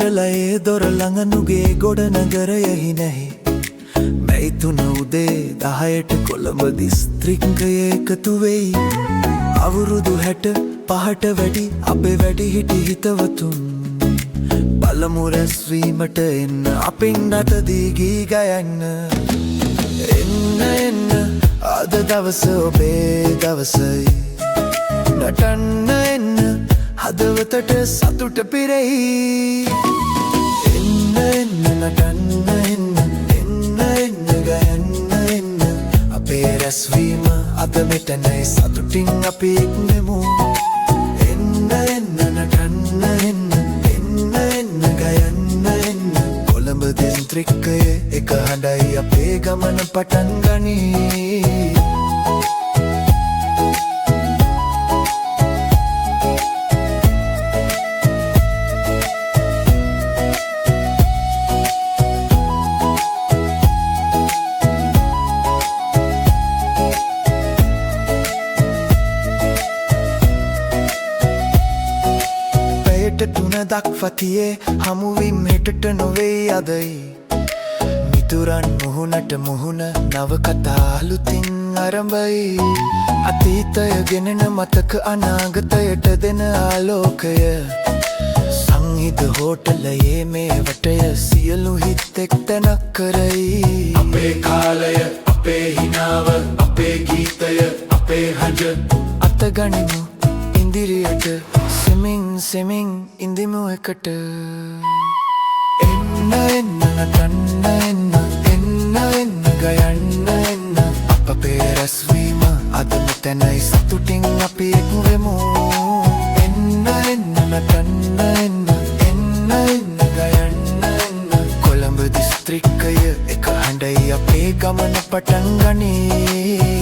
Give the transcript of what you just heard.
හෝටලයේ දොර ළඟ නුගේ ගොඩනගරයෙහි නැහැ. මැයි 3 උදේ 10ට කොළඹ දිස්ත්‍රික්කයේ එකතු වෙයි. අවුරුදු 65ට වැඩි අපේ වැඩිහිටි හිතවතුන් බලමු රැස්වීමට එන්න අපින් රටදී ගී ගයන්න. එන්න එන්න අද දවස ඔබේ දවසයි. නටන්න එන්න හදවතට සතුට පිරෙයි. එන්න එන්න නටන්න එන්න එන්න එන්න ගයන්න එන්න අපේ රැස්වීම අද මෙතනයි සතුටින් අපි එක්නෙමු. එන්න එන්න නටන්න එන්න එන්න එන්න ගයන්න එන්න කොළඹ දිස්ත්‍රික්කයේ එක හඬයි අපේ ගමන පටන් ගනී. තුන දක්වතියේ හමුවිම් හෙටට නොවෙයි අදයි. මිතුරන් මුහුණට මුහුණ නවකතා අලුතින් අරඹයි. අතීතය ගෙනෙන මතක අනාගතයට දෙන ආලෝකය. සංහිත හෝටලයේ මේ වටය සියලු හිත් එක්තැනක් කරයි. අපේ කාලය අපේ හිනාව අපේ ගීතය අපේ හඬ අතගනිමු ඉදිරියට සෙමින් සෙමින් ඉඳිමු එකට. එන්න එන්න නටන්න එන්න එන්න එන්න ගයන්න එන්න අපේ රැස්වීම අද මෙතනයි සතුටින් අපි එක්වෙමු. එන්න එන්න නටන්න එන්න එන්න එන්න ගයන්න එන්න කොළඹ දිස්ත්‍රික්කය එක හඬයි අපේ ගමන පටන් ගනී.